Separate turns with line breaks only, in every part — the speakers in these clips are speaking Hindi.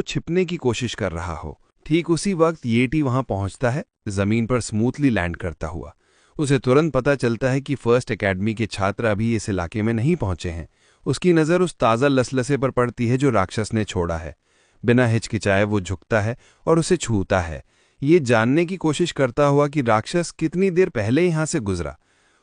छिपने की कोशिश कर रहा हो। ठीक उसी वक्त येटी वहां पहुंचता है, जमीन पर स्मूथली लैंड करता हुआ। उसे तुरंत पता चलता है कि फर्स्ट एकेडमी के छात्र अभी इस इलाके में नहीं पहुंचे हैं। उसकी नज़र उस ताज़ा लसलसे पर पड़ती है जो राक्षस ने छोड़ा है। बिना हिचकिचाए वो झुकता है और उसे छूता है, ये जानने की कोशिश करता हुआ कि राक्षस कितनी देर पहले यहां से गुजरा।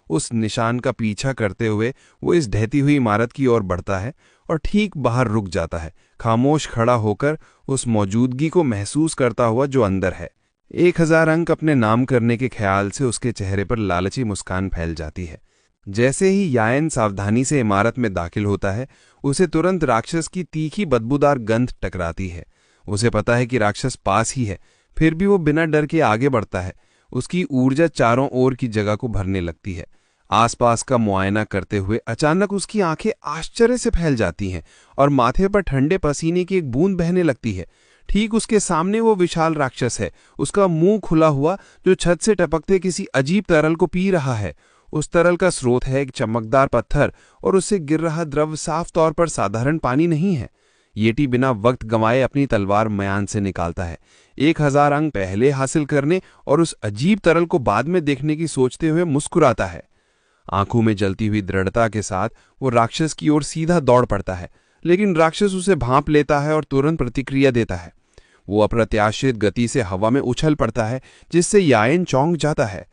उस निशान का पीछा करते हुए वो इस ढहती हुई इमारत की ओर बढ़ता है और ठीक बाहर रुक जाता है, खामोश खड़ा होकर उस मौजूदगी को महसूस करता हुआ जो अंदर है। 1000 अंक अपने नाम करने के ख्याल से उसके चेहरे पर लालची मुस्कान फैल जाती है। जैसे ही यायन सावधानी से इमारत में दाखिल होता है, उसे तुरंत राक्षस की तीखी बदबूदार गंध टकराती है। उसे पता है कि राक्षस पास ही है, फिर भी वो बिना डर के आगे बढ़ता है। उसकी ऊर्जा चारों ओर की जगह को भरने लगती है। आसपास का मुआयना करते हुए अचानक उसकी आंखें आश्चर्य से फैल जाती हैं और माथे पर ठंडे पसीने की एक बूंद बहने लगती है। ठीक उसके सामने वो विशाल राक्षस है, उसका मुंह खुला हुआ, जो छत से टपकते किसी अजीब तरल को पी रहा है। उस तरल का स्रोत है एक चमकदार पत्थर और उससे गिर रहा द्रव साफ तौर पर साधारण पानी नहीं है। येटी बिना वक्त गंवाए अपनी तलवार म्यान से निकालता है। 1000 अंक पहले हासिल करने और उस अजीब तरल को बाद में देखने की सोचते हुए मुस्कुराता है। आंखों में जलती हुई दृढ़ता के साथ वो राक्षस की ओर सीधा दौड़ पड़ता है, लेकिन राक्षस उसे भांप लेता है और तुरंत प्रतिक्रिया देता है। वो अप्रत्याशित गति से हवा में उछल पड़ता है, जिससे यायन चौंक जाता है।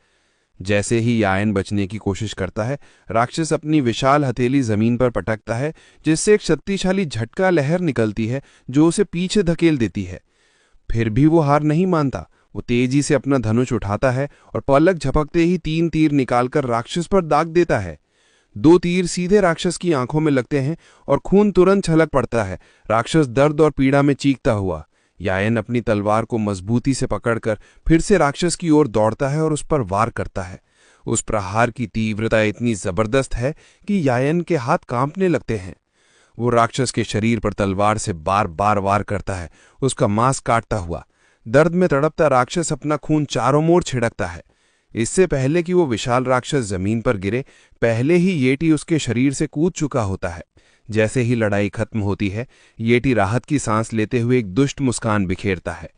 जैसे ही यायन बचने की कोशिश करता है, राक्षस अपनी विशाल हथेली जमीन पर पटकता है, जिससे एक शक्तिशाली झटका लहर निकलती है जो उसे पीछे धकेल देती है। फिर भी वो हार नहीं मानता। वो तेजी से अपना धनुष उठाता है और पलक झपकते ही 3 तीर निकालकर राक्षस पर दाग देता है। 2 तीर सीधे राक्षस की आंखों में लगते हैं और खून तुरंत छलक पड़ता है। राक्षस दर्द और पीड़ा में चीखता हुआ। यायन अपनी तलवार को मजबूती से पकड़कर फिर से राक्षस की ओर दौड़ता है और उस पर वार करता है। उस प्रहार की तीव्रता इतनी जबरदस्त है कि यायन के हाथ कांपने लगते हैं। वो राक्षस के शरीर पर तलवार से बार बार वार करता है, उसका मांस काटता हुआ। दर्द में तड़पता राक्षस अपना खून चारों ओर छिड़कता है। इससे पहले कि वो विशाल राक्षस जमीन पर गिरे, पहले ही येटी उसके शरीर से कूद चुका होता है। जैसे ही लड़ाई खत्म होती है, येटी राहत की सांस लेते हुए एक दुष्ट मुस्कान बिखेरता है,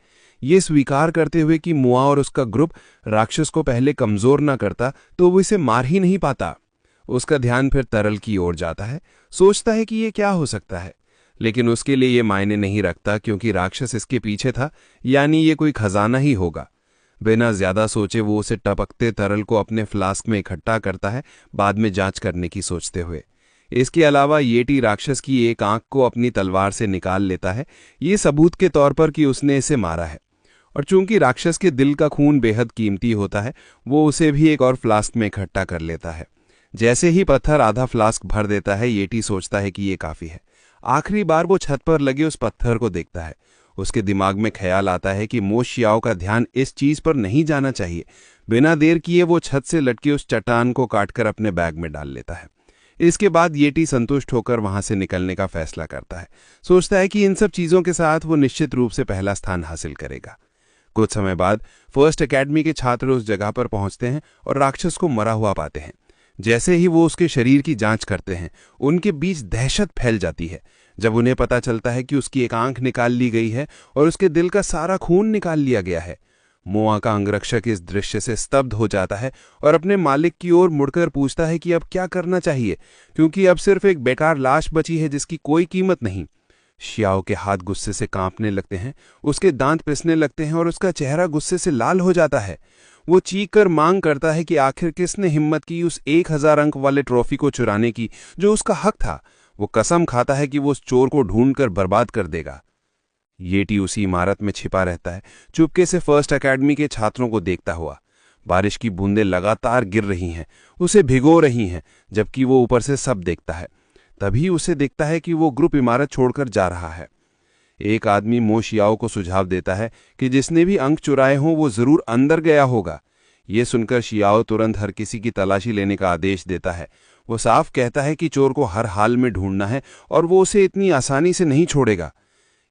ये स्वीकार करते हुए कि मुआ और उसका ग्रुप राक्षस को पहले कमजोर न करता तो वो इसे मार ही नहीं पाता। उसका ध्यान फिर तरल की ओर जाता है, सोचता है कि ये क्या हो सकता है, लेकिन उसके लिए ये मायने नहीं रखता क्योंकि राक्षस इसके पीछे था, यानी ये कोई खजाना ही होगा। बिना ज्यादा सोचे वो उसे टपकते तरल को अपने फ्लास्क में इकट्ठा करता है, बाद में जांच करने की सोचते हुए। इसके अलावा येटी राक्षस की एक आंख को अपनी तलवार से निकाल लेता है, ये सबूत के तौर पर कि उसने इसे मारा है। और चूंकि राक्षस के दिल का खून बेहद कीमती होता है, वो उसे भी एक और फ्लास्क में इकट्ठा कर लेता है। जैसे ही पत्थर आधा फ्लास्क भर देता है, येटी सोचता है कि ये काफी है। आखिरी बार वो छत पर लगे उस पत्थर को देखता है। उसके दिमाग में ख्याल आता है कि मो शियाओ का ध्यान इस चीज पर नहीं जाना चाहिए। बिना देर किए वो छत से लटके उस चट्टान को काटकर अपने बैग में डाल लेता है। इसके बाद येटी संतुष्ट होकर वहां से निकलने का फैसला करता है। सोचता है कि इन सब चीजों के साथ वो निश्चित रूप से पहला स्थान हासिल करेगा। कुछ समय बाद फर्स्ट एकेडमी के छात्र उस जगह पर पहुंचते हैं और राक्षस को मरा हुआ पाते हैं। जैसे ही वो उसके शरीर की जांच करते हैं, उनके बीच दहशत फैल जाती है जब उन्हें पता चलता है कि उसकी एक आंख निकाल ली गई है और उसके दिल का सारा खून निकाल लिया गया है। मोआ का अंगरक्षक इस दृश्य से स्तब्ध हो जाता है और अपने मालिक की ओर मुड़कर पूछता है कि अब क्या करना चाहिए, क्योंकि अब सिर्फ एक बेकार लाश बची है जिसकी कोई कीमत नहीं। शियाओ के हाथ गुस्से से कांपने लगते हैं, उसके दांत पिसने लगते हैं और उसका चेहरा गुस्से से लाल हो जाता है। वो चीख कर मांग करता है कि आखिर किसने हिम्मत की उस 1000 अंक वाले ट्रॉफी को चुराने की जो उसका हक था। वो कसम खाता है कि वो उस चोर को ढूंढकर बर्बाद कर देगा। येटी उसी इमारत में छिपा रहता है, चुपके से फर्स्ट एकेडमी के छात्रों को देखता हुआ। बारिश की बूंदें लगातार गिर रही हैं, उसे भिगो रही हैं, जबकि वो ऊपर से सब देखता है। तभी उसे देखता है कि वो ग्रुप इमारत छोड़कर जा रहा है। एक आदमी मो शियाओ को सुझाव देता है कि जिसने भी अंक चुराए हों वो जरूर अंदर गया होगा। ये सुनकर शियाओ तुरंत हर किसी की तलाशी लेने का आदेश देता है। वो साफ कहता है कि चोर को हर हाल में ढूंढना है और वो उसे इतनी आसानी से नहीं छोड़ेगा।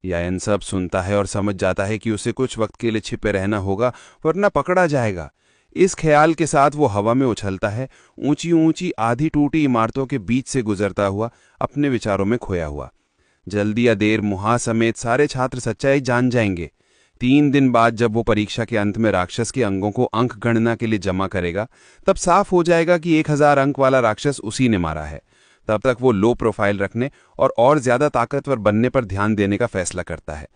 यायन सब सुनता है और समझ जाता है कि उसे कुछ वक्त के लिए छिपे रहना होगा, वरना पकड़ा जाएगा। इस ख्याल के साथ वो हवा में उछलता है, ऊंची ऊंची आधी टूटी इमारतों के बीच से गुजरता हुआ, अपने विचारों में खोया हुआ। जल्दी या देर मुहा समेत सारे छात्र सच्चाई जान जाएंगे। 3 दिन बाद जब वो परीक्षा के अंत में राक्षस के अंगों को अंक गणना के लिए जमा करेगा, तब साफ हो जाएगा कि 1000 अंक वाला राक्षस उसी ने मारा है। तब तक वो लो प्रोफाइल रखने और ज्यादा ताकतवर बनने पर ध्यान देने का फैसला करता है।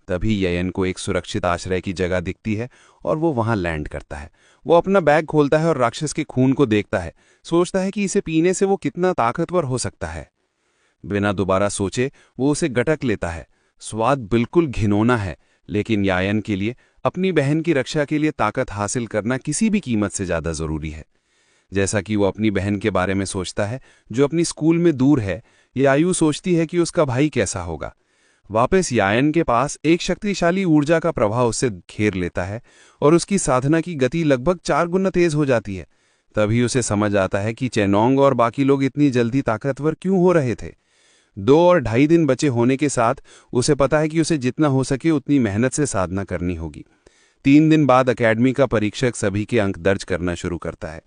तभी ययन को एक सुरक्षित आश्रय की जगह दिखती है और वो वहां लैंड करता है। वो अपना बैग खोलता है और राक्षस के खून को देखता है। सोचता है कि इसे पीने से वो कितना ताकतवर हो सकता है। बिना दोबारा सोचे वो उसे गटक लेता है। स्वाद बिल्कुल घिनौना है, लेकिन यायन के लिए अपनी बहन की रक्षा के लिए ताकत हासिल करना किसी भी कीमत से ज्यादा जरूरी है। जैसा कि वो अपनी बहन के बारे में सोचता है जो अपनी स्कूल में दूर है, यायू सोचती है कि उसका भाई कैसा होगा। वापस यायन के पास एक शक्तिशाली ऊर्जा का प्रभाव उसे घेर लेता है और उसकी साधना की गति लगभग 4 गुना तेज हो जाती है। तभी उसे समझ आता है कि चेनोंग और बाकी लोग इतनी जल्दी ताकतवर क्यों हो रहे थे। 2 और ढाई दिन बचे होने के साथ उसे पता है कि उसे जितना हो सके उतनी मेहनत से साधना करनी होगी। 3 दिन बाद अकेडमी का परीक्षक सभी के अंक दर्ज करना शुरू करता है।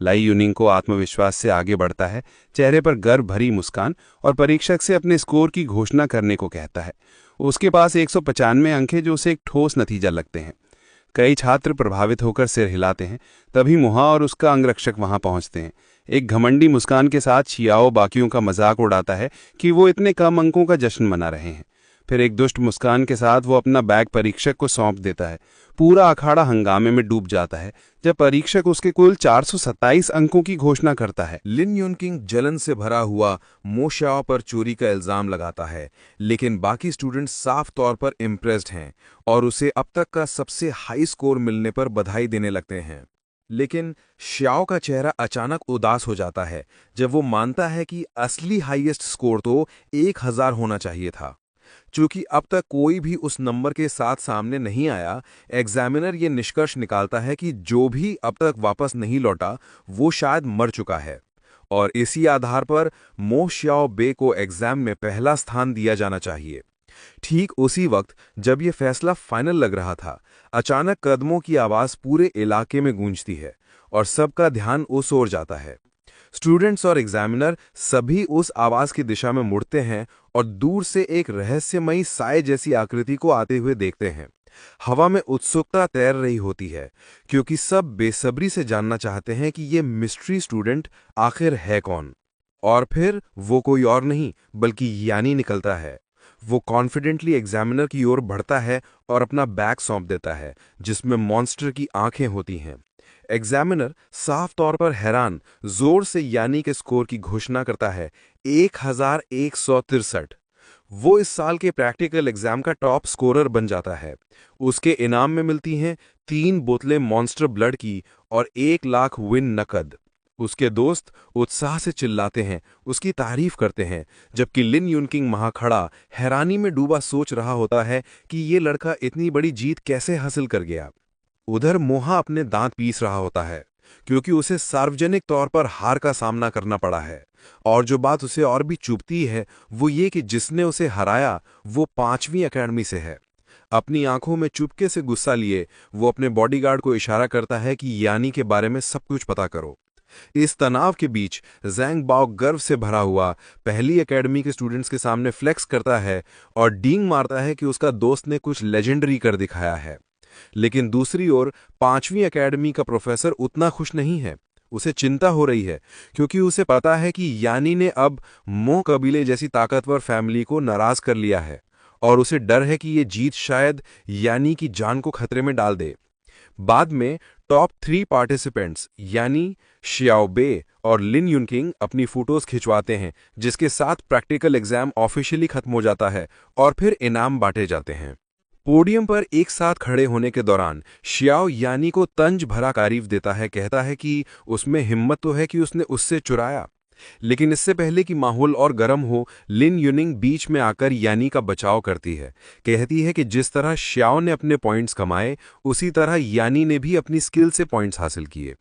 लाई यूनिंग को आत्मविश्वास से आगे बढ़ता है, चेहरे पर गर्व भरी मुस्कान, और परीक्षक से अपने स्कोर की घोषणा करने को कहता है। उसके पास 195 अंक है, जो उसे एक ठोस नतीजा लगते हैं। कई छात्र प्रभावित होकर सिर हिलाते हैं। तभी मुहा और उसका अंगरक्षक वहां पहुंचते हैं। एक घमंडी मुस्कान के साथ शियाओ बाकियों का मजाक उड़ाता है कि वो इतने कम अंकों का जश्न मना रहे हैं। फिर एक दुष्ट मुस्कान के साथ वो अपना बैग परीक्षक को सौंप देता है। पूरा अखाड़ा हंगामे में डूब जाता है जब परीक्षक उसके कुल 427 अंकों की घोषणा करता है।
लिन यूनकिंग जलन से भरा हुआ मो शाओ पर चोरी का इल्जाम लगाता है, लेकिन बाकी स्टूडेंट्स साफ तौर पर इम्प्रेस्ड हैं और उसे अब तक का सबसे हाई स्कोर मिलने पर बधाई देने लगते हैं। लेकिन श्याओ का चेहरा अचानक उदास हो जाता है जब वो मानता है कि असली हाईएस्ट स्कोर तो 1000 होना चाहिए था। चूंकि अब तक कोई भी उस नंबर के साथ सामने नहीं आया, एग्जामिनर ये निष्कर्ष निकालता है कि जो भी अब तक वापस नहीं लौटा वो शायद मर चुका है, और इसी आधार पर मो श्याओ बे को एग्जाम में पहला स्थान दिया जाना चाहिए। ठीक उसी वक्त जब ये फैसला फाइनल लग रहा था, अचानक कदमों की आवाज पूरे इलाके में गूंजती है और सबका ध्यान उस ओर जाता है। स्टूडेंट्स और एग्जामिनर सभी उस आवाज की दिशा में मुड़ते हैं और दूर से एक रहस्यमयी साए जैसी आकृति को आते हुए देखते हैं। हवा में उत्सुकता तैर रही होती है, क्योंकि सब बेसब्री से जानना चाहते हैं कि ये मिस्ट्री स्टूडेंट आखिर है कौन। और फिर वो कोई और नहीं बल्कि यानी निकलता है। वो कॉन्फिडेंटली एग्जामिनर की ओर बढ़ता है और अपना बैग सौंप देता है, जिसमें मॉन्स्टर की आंखें होती हैं। एग्जामिनर साफ तौर पर हैरान जोर से यानी के स्कोर की घोषणा करता है, 1163। वो इस साल के प्रैक्टिकल एग्जाम का टॉप स्कोरर बन जाता है। उसके इनाम में मिलती हैं 3 बोतलें मॉन्स्टर ब्लड की और 1 लाख विन नकद। उसके दोस्त उत्साह से चिल्लाते हैं, उसकी तारीफ करते हैं, जबकि लिन यूनकिंग वहां खड़ा हैरानी में डूबा सोच रहा होता है कि ये लड़का इतनी बड़ी जीत कैसे हासिल कर गया। उधर मोहा अपने दांत पीस रहा होता है, क्योंकि उसे सार्वजनिक तौर पर हार का सामना करना पड़ा है। और जो बात उसे और भी चुभती है वो ये कि जिसने उसे हराया वो 5वीं अकेडमी से है। अपनी आंखों में चुपके से गुस्सा लिए वो अपने बॉडीगार्ड को इशारा करता है कि यानी के बारे में सब कुछ पता करो। इस तनाव के बीच ज़ैंग बाओ गर्व से भरा हुआ पहली एकेडमी के स्टूडेंट्स के सामने फ्लेक्स करता है और डींग मारता है कि उसका दोस्त ने कुछ लेजेंडरी कर दिखाया है। लेकिन दूसरी ओर 5वीं एकेडमी का प्रोफेसर उतना खुश नहीं है। उसे चिंता हो रही है, क्योंकि उसे पता है कि यानी ने अब मो कबीले जैसी ताकतवर फैमिली को नाराज कर लिया है, और उसे डर है कि ये जीत शायद यानी की जान को खतरे में डाल दे। बाद में टॉप 3 पार्टिसिपेंट्स यानी शियाओ बे और लिन यूनकिंग अपनी फोटोज खिंचवाते हैं, जिसके साथ प्रैक्टिकल एग्जाम ऑफिशियली खत्म हो जाता है और फिर इनाम बांटे जाते हैं। पोडियम पर एक साथ खड़े होने के दौरान शियाओ यानी को तंज भरा तारीफ देता है, कहता है कि उसमें हिम्मत तो है कि उसने उससे चुराया। लेकिन इससे पहले कि माहौल और गर्म हो, लिन यूनिंग बीच में आकर यानी का बचाव करती है। कहती है कि जिस तरह शियाओ ने अपने पॉइंट्स कमाए, उसी तरह यानी ने भी अपनी स्किल से पॉइंट्स हासिल किए।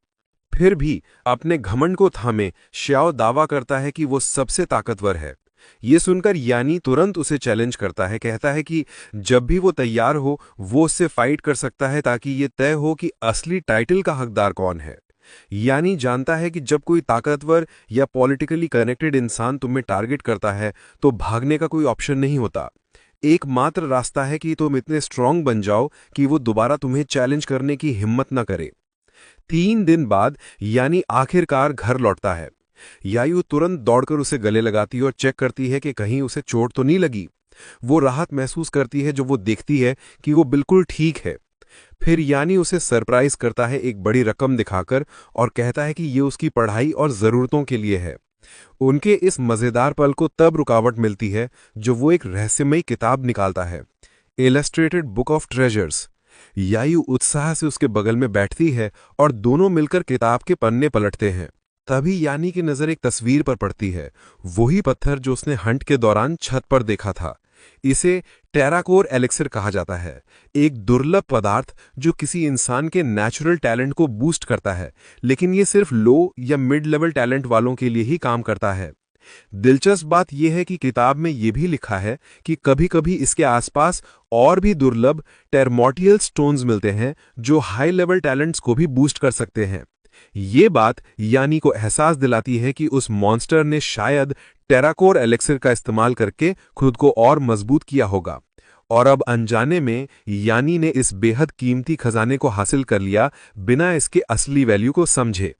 फिर भी अपने घमंड को थामे शियाओ दावा करता है कि वो सबसे ताकतवर है। ये सुनकर यानी तुरंत उसे चैलेंज करता है, कहता है कि जब भी वो तैयार हो वो उससे फाइट कर सकता है, ताकि ये तय हो कि असली टाइटल का हकदार कौन है। यानी जानता है कि जब कोई ताकतवर या पॉलिटिकली कनेक्टेड इंसान तुम्हें टारगेट करता है तो भागने का कोई ऑप्शन नहीं होता। एकमात्र रास्ता है कि तुम इतने स्ट्रांग बन जाओ कि वो दोबारा तुम्हें चैलेंज करने की हिम्मत न करे। 3 दिन बाद यानी आखिरकार घर लौटता है। यायू तुरंत दौड़कर उसे गले लगाती है और चेक करती है कि कहीं उसे चोट तो नहीं लगी। वो राहत महसूस करती है जब वो देखती है कि वो बिल्कुल ठीक है। फिर यानी उसे सरप्राइज करता है एक बड़ी रकम दिखाकर और कहता है कि ये उसकी पढ़ाई और ज़रूरतों के लिए है। उनके इस मज़ेदार पल को तब रुकावट मिलती है जब वो एक रहस्यमयी किताब निकालता है, इलस्ट्रेटेड बुक ऑफ ट्रेजर्स। यायू उत्साह से उसके बगल में बैठती है और दोनों मिलकर किताब के पन्ने पलटते हैं। तभी यानी की नज़र एक तस्वीर पर पड़ती है, वही पत्थर जो उसने हंट के दौरान छत पर देखा था। इसे टेराकोर एलिक्सिर कहा जाता है, एक दुर्लभ पदार्थ जो किसी इंसान के नेचुरल टैलेंट को बूस्ट करता है, लेकिन ये सिर्फ लो या मिड लेवल टैलेंट वालों के लिए ही काम करता है। दिलचस्प बात यह है कि किताब में यह भी लिखा है कि कभी-कभी इसके आसपास और भी दुर्लभ टेरमोटियल स्टोन्स मिलते हैं जो हाई लेवल टैलेंट्स को भी बूस्ट कर सकते हैं। ये बात यानी को एहसास दिलाती है कि उस मॉन्स्टर ने शायद टेराकोर एलिक्सिर का इस्तेमाल करके खुद को और मजबूत किया होगा, और अब अनजाने में यानी ने इस बेहद कीमती खजाने को हासिल कर लिया बिना इसके असली वैल्यू को समझे।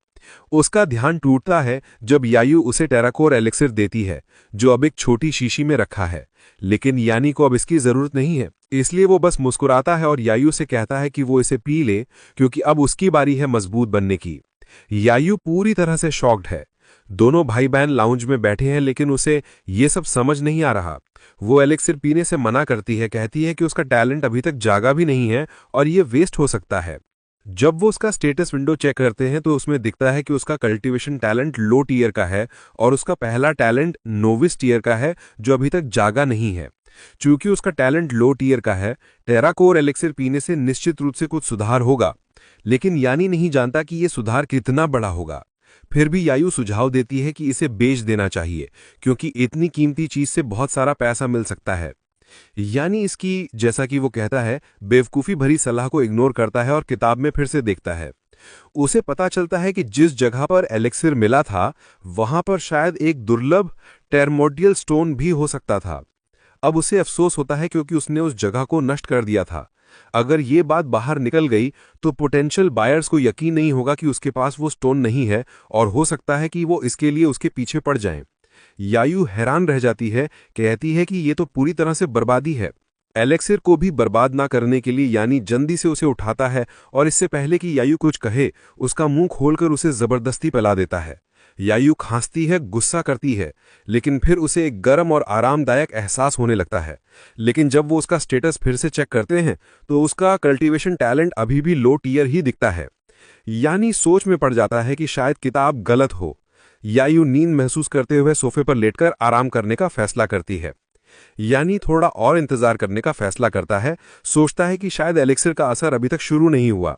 उसका ध्यान टूटता है जब यायू उसे टेराकोर एलिक्सिर देती है, जो अब एक छोटी शीशी में रखा है। लेकिन यानी को अब इसकी जरूरत नहीं है, इसलिए वो बस मुस्कुराता है और यायू से कहता है कि वो इसे पी ले, क्योंकि अब उसकी बारी है मजबूत बनने की। यायू पूरी तरह से शॉक्ड है। दोनों भाई बहन लाउंज में बैठे हैं, लेकिन उसे ये सब समझ नहीं आ रहा। वो एलिक्सिर पीने से मना करती है, कहती है कि उसका टैलेंट अभी तक जागा भी नहीं है और ये वेस्ट हो सकता है। जब वो उसका स्टेटस विंडो चेक करते हैं तो उसमें दिखता है कि उसका कल्टीवेशन टैलेंट लो टीयर का है और उसका पहला टैलेंट नोविस टीयर का है जो अभी तक जागा नहीं है। चूंकि उसका टैलेंट लो टीयर का है, टेराकोर एलिक्सिर पीने से निश्चित रूप से कुछ सुधार होगा, लेकिन यानी नहीं जानता कि यह सुधार कितना बड़ा होगा। फिर भी यायू सुझाव देती है कि इसे बेच देना चाहिए, क्योंकि इतनी कीमती चीज से बहुत सारा पैसा मिल सकता है। यानी इसकी, जैसा कि वो कहता है, बेवकूफ़ी भरी सलाह को इग्नोर करता है और किताब में फिर से देखता है। उसे पता चलता है कि जिस जगह पर एलिक्सिर मिला था वहां पर शायद एक दुर्लभ टेरमोडियल स्टोन भी हो सकता था। अब उसे अफसोस होता है क्योंकि उसने उस जगह को नष्ट कर दिया था। अगर ये बात बाहर निकल गई तो पोटेंशियल बायर्स को यकीन नहीं होगा कि उसके पास वो स्टोन नहीं है, और हो सकता है कि वो इसके लिए उसके पीछे पड़ जाएं। यायू हैरान रह जाती है, कहती है कि ये तो पूरी तरह से बर्बादी है। एलेक्सिर को भी बर्बाद ना करने के लिए यानी जल्दी से उसे उठाता है और इससे पहले कि यायू कुछ कहे उसका मुंह खोलकर उसे जबरदस्ती पिला देता है। यायू खांसती है, गुस्सा करती है, लेकिन फिर उसे एक गर्म और आरामदायक एहसास होने लगता है। लेकिन जब वो उसका स्टेटस फिर से चेक करते हैं तो उसका कल्टीवेशन टैलेंट अभी भी लो टीयर ही दिखता है। यानी सोच में पड़ जाता है कि शायद किताब गलत हो। यायू नींद महसूस करते हुए सोफे पर लेटकर आराम करने का फैसला करती है। यानी थोड़ा और इंतजार करने का फैसला करता है, सोचता है कि शायद एलिक्सिर का असर अभी तक शुरू नहीं हुआ।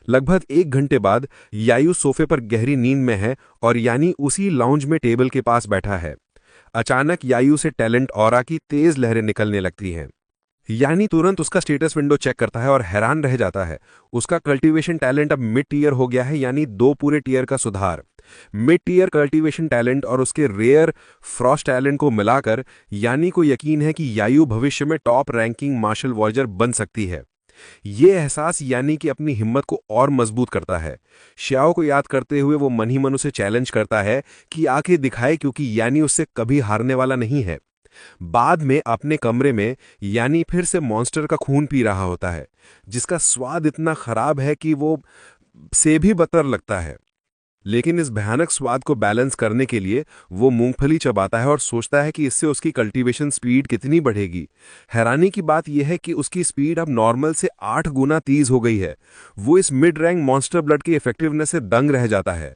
लगभग 1 घंटे बाद यायू सोफे पर गहरी नींद में है और यानी उसी लाउंज में टेबल के पास बैठा है। अचानक यायू से टैलेंट ऑरा की तेज लहरें निकलने लगती हैं। यानी तुरंत उसका स्टेटस विंडो चेक करता है और हैरान रह जाता है। उसका कल्टीवेशन टैलेंट अब मिड टीयर हो गया है, यानी 2 पूरे टीयर का सुधार। मिड टीयर कल्टीवेशन टैलेंट और उसके रेयर फ्रॉस्ट टैलेंट को मिलाकर यानी को यकीन है कि यायू भविष्य में टॉप रैंकिंग मार्शल वॉरियर बन सकती है। ये एहसास यानी कि अपनी हिम्मत को और मजबूत करता है। श्याओ को याद करते हुए वो मन ही मन उसे चैलेंज करता है कि आके दिखाए, क्योंकि यानी उससे कभी हारने वाला नहीं है। बाद में अपने कमरे में यानी फिर से मॉन्स्टर का खून पी रहा होता है, जिसका स्वाद इतना खराब है कि वो से भी बदतर लगता है। लेकिन इस भयानक स्वाद को बैलेंस करने के लिए वो मूंगफली चबाता है और सोचता है कि इससे उसकी कल्टीवेशन स्पीड कितनी बढ़ेगी। हैरानी की बात यह है कि उसकी स्पीड अब नॉर्मल से 8 गुना तेज हो गई है। वो इस मिड रैंक मॉन्स्टर ब्लड की इफेक्टिवनेस से दंग रह जाता है।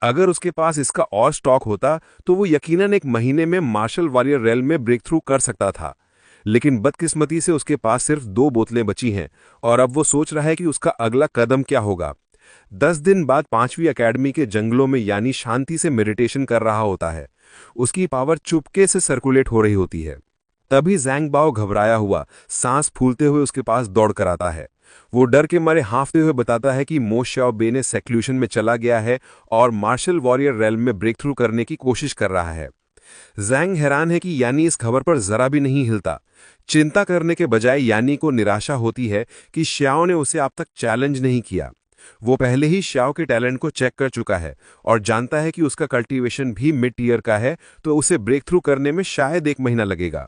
अगर उसके पास इसका और स्टॉक होता तो वो यकीनन 1 महीने में मार्शल वॉरियर रेल में ब्रेक थ्रू कर सकता था। लेकिन बदकिस्मती से उसके पास सिर्फ 2 बोतलें बची हैं और अब वो सोच रहा है कि उसका अगला कदम क्या होगा। 10 दिन बाद 5वीं एकेडमी के जंगलों में यानी शांति से मेडिटेशन कर रहा होता है। उसकी पावर चुपके से सर्कुलेट हो रही होती है। तभी ज़ैंग बाओ घबराया हुआ, सांस फूलते हुए उसके पास दौड़ कर आता है। वो डर के मारे हाँफते हुए बताता है कि मो श्याओबे ने सेक्लूशन में चला गया है और मार्शल वॉरियर रेल्म में ब्रेक थ्रू करने की कोशिश कर रहा है। जैंग हैरान है कि यानी इस खबर पर जरा भी नहीं हिलता। चिंता करने के बजाय यानी को निराशा होती है कि श्याओ ने उसे अब तक चैलेंज नहीं किया। वो पहले ही श्याओ के टैलेंट को चेक कर चुका है और जानता है कि उसका कल्टीवेशन भी मिड ईयर का है, तो उसे ब्रेक थ्रू करने में शायद 1 महीना लगेगा।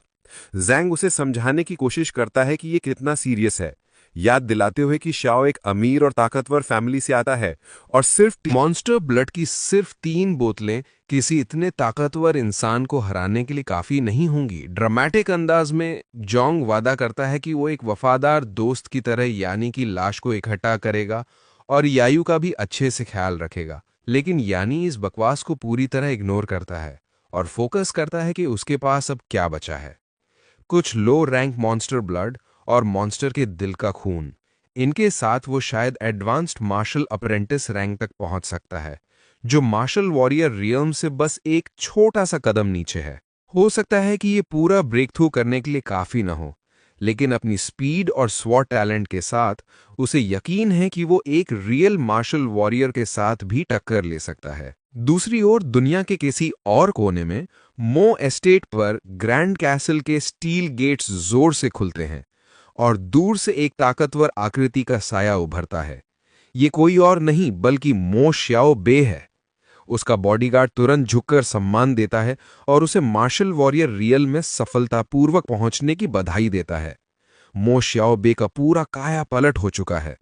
जैंग उसे समझाने की कोशिश करता है कि ये कितना सीरियस है, याद दिलाते हुए कि श्याओ एक अमीर और ताकतवर फैमिली से आता है और सिर्फ
मॉन्स्टर ब्लड की सिर्फ 3 बोतलें किसी इतने ताकतवर इंसान को हराने के लिए काफी नहीं होंगी। ड्रामेटिक अंदाज में जोंग वादा करता है कि वो एक वफादार दोस्त की तरह यानी की लाश को इकट्ठा करेगा और यायू का भी अच्छे से ख्याल रखेगा। लेकिन यानी इस बकवास को पूरी तरह इग्नोर करता है और फोकस करता है कि उसके पास अब क्या बचा है। कुछ लो रैंक मॉन्स्टर ब्लड और मॉन्स्टर के दिल का खून, इनके साथ वो शायद एडवांस्ड मार्शल अप्रेंटिस रैंक तक पहुंच सकता है, जो मार्शल वॉरियर रियल्म से बस एक छोटा सा कदम नीचे है। हो सकता है कि ये पूरा ब्रेक थ्रू करने के लिए काफी न हो, लेकिन अपनी स्पीड और स्वॉट टैलेंट के साथ उसे यकीन है कि वो एक रियल मार्शल वॉरियर के साथ भी टक्कर ले सकता है। दूसरी ओर दुनिया के किसी और कोने में मो एस्टेट पर ग्रैंड कैसल के स्टील गेट्स जोर से खुलते हैं और दूर से एक ताकतवर आकृति का साया उभरता है। ये कोई और नहीं बल्कि मो श्याओबे है। उसका बॉडीगार्ड तुरंत झुककर सम्मान देता है और उसे मार्शल वॉरियर रियल में सफलतापूर्वक पहुंचने की बधाई देता है। मो श्याओबे का पूरा काया पलट हो चुका है।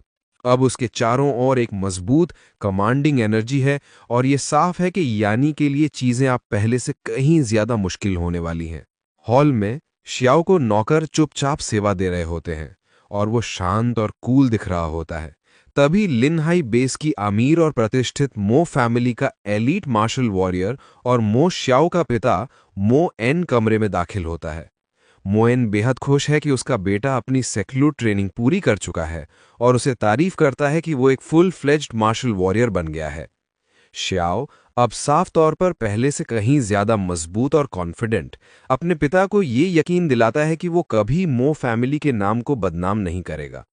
अब उसके चारों ओर एक मजबूत कमांडिंग एनर्जी है और यह साफ है कि यानी के लिए चीजें आप पहले से कहीं ज्यादा मुश्किल होने वाली हैं। हॉल में श्याओ को नौकर चुपचाप सेवा दे रहे होते हैं और वो शांत और कूल दिख रहा होता है। तभी लिनहाई बेस की अमीर और प्रतिष्ठित मो फैमिली का एलीट मार्शल वॉरियर और मो श्याओ का पिता मो एन कमरे में दाखिल होता है। मो एन बेहद खुश है कि उसका बेटा अपनी सेक्लूट ट्रेनिंग पूरी कर चुका है और उसे तारीफ करता है कि वो एक फुल फ्लेज्ड मार्शल वॉरियर बन गया है। श्याओ अब साफ तौर पर पहले से कहीं ज्यादा मजबूत और कॉन्फिडेंट अपने पिता को ये यकीन दिलाता है कि वो कभी मो फैमिली के नाम को बदनाम नहीं करेगा।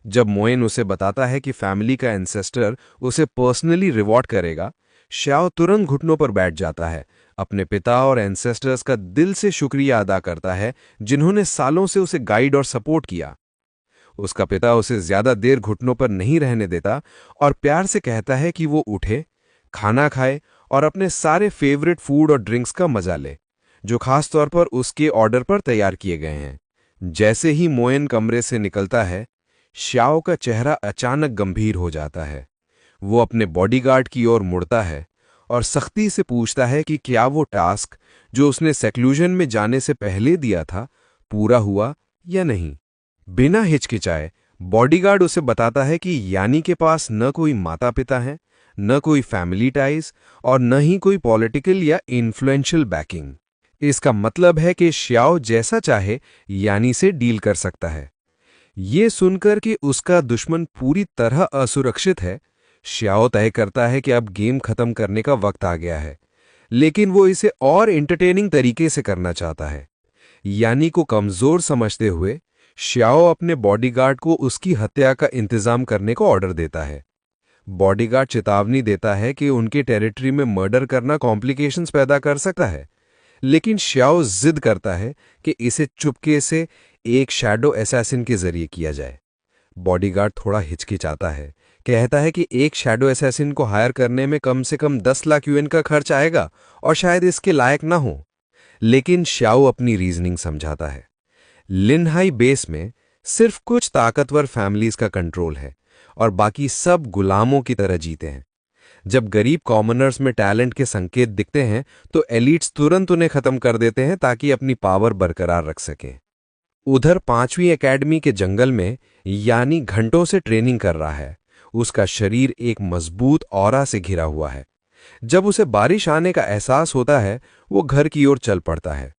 जब मोएन उसे बताता है कि फैमिली का एंसेस्टर उसे पर्सनली रिवॉर्ड करेगा, श्याओ तुरंत घुटनों पर बैठ जाता है, अपने पिता और एंसेस्टर्स का दिल से शुक्रिया अदा करता है जिन्होंने सालों से उसे गाइड और सपोर्ट किया। उसका पिता उसे ज्यादा देर घुटनों पर नहीं रहने देता और प्यार से कहता है कि वो उठे, खाना खाए और अपने सारे फेवरेट फूड और ड्रिंक्स का मजा ले, जो खास तौर पर उसके ऑर्डर पर तैयार किए गए हैं। जैसे ही मोएन कमरे से निकलता है, श्याओ का चेहरा अचानक गंभीर हो जाता है। वो अपने बॉडीगार्ड की ओर मुड़ता है और सख्ती से पूछता है कि क्या वो टास्क जो उसने सेक्लूजन में जाने से पहले दिया था पूरा हुआ या नहीं। बिना हिचकिचाए बॉडीगार्ड उसे बताता है कि यानी के पास न कोई माता पिता है, न कोई फैमिली टाइज और न ही कोई पॉलिटिकल या इन्फ्लुएंशियल बैकिंग। इसका मतलब है कि श्याओ जैसा चाहे यानी से डील कर सकता है। ये सुनकर कि उसका दुश्मन पूरी तरह असुरक्षित है, श्याओ तय करता है कि अब गेम खत्म करने का वक्त आ गया है, लेकिन वो इसे और एंटरटेनिंग तरीके से करना चाहता है। यानी को कमजोर समझते हुए श्याओ अपने बॉडीगार्ड को उसकी हत्या का इंतजाम करने को ऑर्डर देता है। बॉडीगार्ड चेतावनी देता है कि उनके टेरिटरी में मर्डर करना कॉम्प्लिकेशंस पैदा कर सकता है, लेकिन श्याओ जिद करता है कि इसे चुपके से एक शैडो असैसिन के जरिए किया जाए। बॉडीगार्ड थोड़ा हिचकिचाता है, कहता है कि एक शैडो असैसिन को हायर करने में कम से कम 10 लाख यूएन का खर्च आएगा और शायद इसके लायक ना हो, लेकिन श्याओ अपनी रीजनिंग समझाता है। लिनहाई बेस में सिर्फ कुछ ताकतवर फैमिलीज का कंट्रोल है और बाकी सब गुलामों की तरह जीते हैं। जब गरीब कॉमनर्स में टैलेंट के संकेत दिखते हैं तो एलिट्स तुरंत उन्हें खत्म कर देते हैं ताकि अपनी पावर बरकरार रख सकें। उधर 5वीं एकेडमी के जंगल में यानी घंटों से ट्रेनिंग कर रहा है। उसका शरीर एक मजबूत ऑरा से घिरा हुआ है। जब उसे बारिश आने का एहसास होता है, वो घर की ओर चल पड़ता है।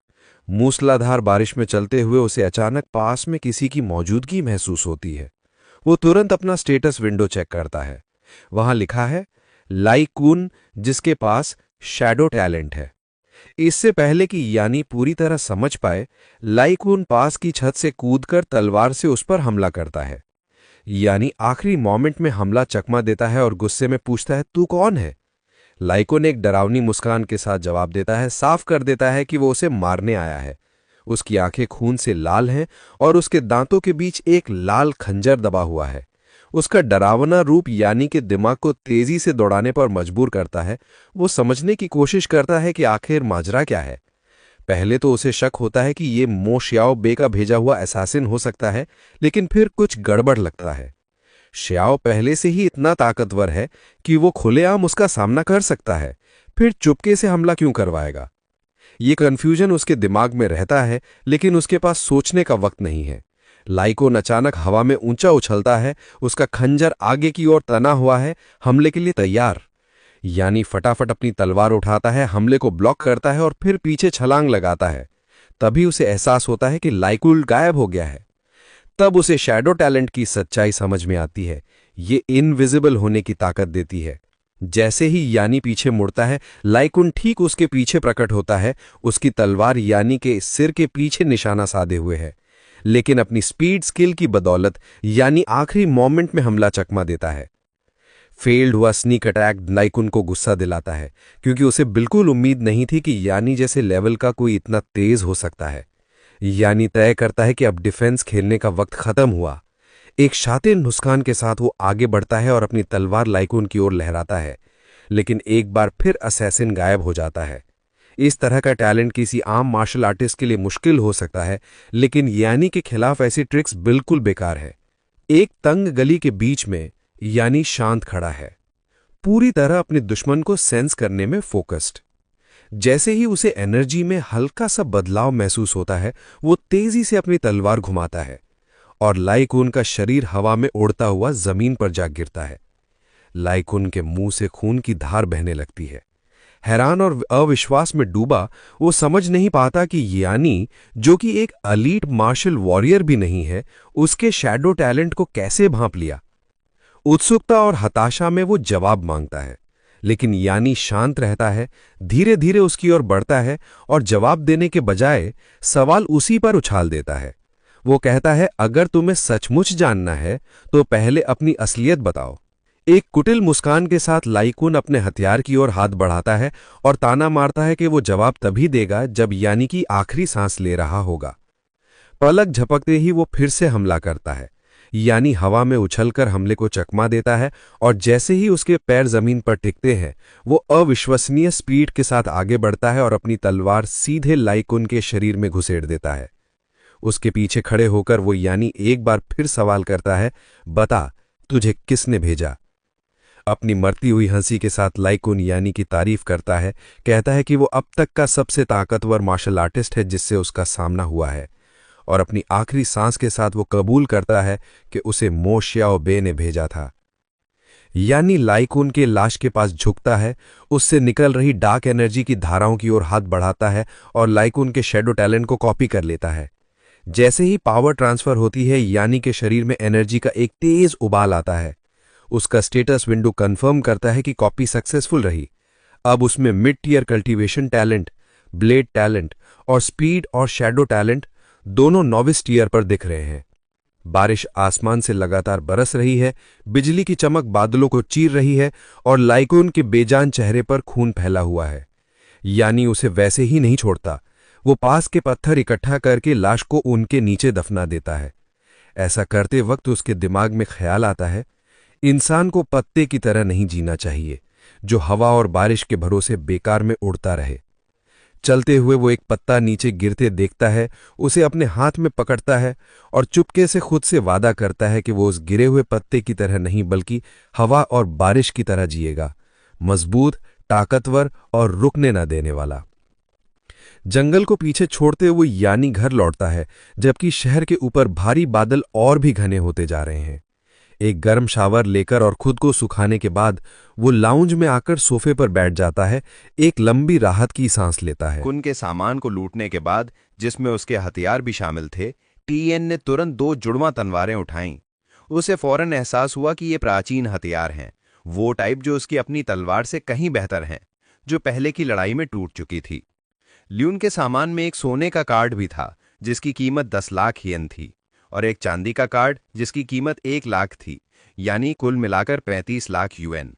मूसलाधार बारिश में चलते हुए उसे अचानक पास में किसी की मौजूदगी महसूस होती है। वो तुरंत अपना स्टेटस विंडो चेक करता है। वहां लिखा है लाई कुन, जिसके पास शैडो टैलेंट है। इससे पहले कि यानी पूरी तरह समझ पाए, लाई कुन पास की छत से कूदकर तलवार से उस पर हमला करता है।
यानी आखिरी मोमेंट में हमला चकमा देता है और गुस्से में पूछता है, तू कौन है? लाइकोन एक डरावनी मुस्कान के साथ जवाब देता है, साफ कर देता है कि वो उसे मारने आया है। उसकी आंखें खून से लाल हैं और उसके दांतों के बीच एक लाल खंजर दबा हुआ है। उसका डरावना रूप यानी के दिमाग को तेजी से दौड़ाने पर मजबूर करता है। वो समझने की कोशिश करता है कि आखिर माजरा क्या है। पहले तो उसे शक होता है कि ये मो श्याओ बे का भेजा हुआ असैसिन हो सकता है, लेकिन फिर कुछ गड़बड़ लगता है। श्याओ पहले से ही इतना ताकतवर है कि वो खुलेआम उसका सामना कर सकता है, फिर चुपके से हमला क्यों करवाएगा? ये कन्फ्यूजन उसके दिमाग में रहता है, लेकिन उसके पास सोचने का वक्त नहीं है। लाइकोन अचानक हवा में ऊंचा उछलता है, उसका खंजर आगे की ओर तना हुआ है, हमले के लिए तैयार। यानी फटाफट अपनी तलवार उठाता है, हमले को ब्लॉक करता है और फिर पीछे छलांग लगाता है। तभी उसे एहसास होता है कि लाइकुल गायब हो गया है। तब उसे शैडो टैलेंट की सच्चाई समझ में आती है। ये इनविजिबल होने की ताकत देती है। जैसे ही यानी पीछे मुड़ता है, लाइकुन ठीक उसके पीछे प्रकट होता है। उसकी तलवार यानी के सिर के पीछे निशाना साधे हुए है, लेकिन अपनी स्पीड स्किल की बदौलत यानी आखिरी मोमेंट में हमला चकमा देता है। फेल्ड हुआ स्नीक अटैक लाइकुन को गुस्सा दिलाता है, क्योंकि उसे बिल्कुल उम्मीद नहीं थी कि यानी जैसे लेवल का कोई इतना तेज हो सकता है। यानी तय करता है कि अब डिफेंस खेलने का वक्त खत्म हुआ। एक शातिर मुस्कान के साथ वो आगे बढ़ता है और अपनी तलवार लाइकुन की ओर लहराता है, लेकिन एक बार फिर असैसिन गायब हो जाता है। इस तरह का टैलेंट किसी आम मार्शल आर्टिस्ट के लिए मुश्किल हो सकता है, लेकिन यानी के खिलाफ ऐसी ट्रिक्स बिल्कुल बेकार है। एक तंग गली के बीच में यानी शांत खड़ा है, पूरी तरह अपने दुश्मन को सेंस करने में फोकस्ड। जैसे ही उसे एनर्जी में हल्का सा बदलाव महसूस होता है, वो तेजी से अपनी तलवार घुमाता है और लाइकुन का शरीर हवा में उड़ता हुआ जमीन पर जा गिरता है। लाइकुन के मुंह से खून की धार बहने लगती है। हैरान और अविश्वास में डूबा, वो समझ नहीं पाता कि यानी, जो कि एक एलीट मार्शल वॉरियर भी नहीं है, उसके शैडो टैलेंट को कैसे भांप लिया। उत्सुकता और हताशा में वो जवाब मांगता है, लेकिन यानी शांत रहता है, धीरे धीरे उसकी ओर बढ़ता है और जवाब देने के बजाय सवाल उसी पर उछाल देता है। वो कहता है, अगर तुम्हें सचमुच जानना है तो पहले अपनी असलियत बताओ। एक कुटिल मुस्कान के साथ लाइकुन अपने हथियार की ओर हाथ बढ़ाता है और ताना मारता है कि वो जवाब तभी देगा जब यानी की आखिरी सांस ले रहा होगा। पलक झपकते ही वो फिर से हमला करता है। यानी हवा में उछलकर हमले को चकमा देता है और जैसे ही उसके पैर जमीन पर टिकते हैं, वो अविश्वसनीय स्पीड के साथ आगे बढ़ता है और अपनी तलवार सीधे लाइकुन के शरीर में घुसेड़ देता है। उसके पीछे खड़े होकर वो यानी एक बार फिर सवाल करता है, बता, तुझे किसने भेजा? अपनी मरती हुई हंसी के साथ लाइकुन यानी की तारीफ करता है, कहता है कि वो अब तक का सबसे ताकतवर मार्शल आर्टिस्ट है जिससे उसका सामना हुआ है, और अपनी आखिरी सांस के साथ वो कबूल करता है कि उसे मो श्याओ बे ने भेजा था। यानी लाइकुन के लाश के पास झुकता है, उससे निकल रही डार्क एनर्जी की धाराओं की ओर हाथ बढ़ाता है और लाइकुन के शैडो टैलेंट को कॉपी कर लेता है। जैसे ही पावर ट्रांसफर होती है, यानी के शरीर में एनर्जी का एक तेज उबाल आता है। उसका स्टेटस विंडो कंफर्म करता है कि कॉपी सक्सेसफुल रही। अब उसमें mid tier cultivation talent, blade talent और स्पीड और शैडो टैलेंट दोनों नॉविस टियर पर दिख रहे हैं। बारिश आसमान से लगातार बरस रही है, बिजली की चमक बादलों को चीर रही है और लाइकुन के बेजान चेहरे पर खून फैला हुआ है। यानी उसे वैसे ही नहीं छोड़ता, वो पास के पत्थर इकट्ठा करके लाश को उनके नीचे दफना देता है। ऐसा करते वक्त उसके दिमाग में ख्याल आता है, इंसान को पत्ते की तरह नहीं जीना चाहिए जो हवा और बारिश के भरोसे बेकार में उड़ता रहे। चलते हुए वो एक पत्ता नीचे गिरते देखता है, उसे अपने हाथ में पकड़ता है और चुपके से खुद से वादा करता है कि वो उस गिरे हुए पत्ते की तरह नहीं बल्कि हवा और बारिश की तरह जिएगा, मजबूत, ताकतवर और रुकने न देने वाला। जंगल को पीछे छोड़ते हुए यानी घर लौटता है, जबकि शहर के ऊपर भारी बादल और भी घने होते जा रहे हैं। एक गर्म शावर लेकर और खुद को सुखाने के बाद वो लाउंज में आकर सोफे पर बैठ जाता है, एक लंबी राहत की सांस लेता है।
कुन के सामान को लूटने के बाद, जिसमें उसके हथियार भी शामिल थे, टीएन ने तुरंत 2 जुड़वां तलवारें उठाईं। उसे फौरन एहसास हुआ कि ये प्राचीन हथियार हैं, वो टाइप जो उसकी अपनी तलवार से कहीं बेहतर हैं, जो पहले की लड़ाई में टूट चुकी थी। ल्यून के सामान में एक सोने का कार्ड भी था, जिसकी कीमत 10 लाख येन थी। और एक चांदी का कार्ड जिसकी कीमत 1 लाख थी, यानी कुल मिलाकर 35 लाख यूएन।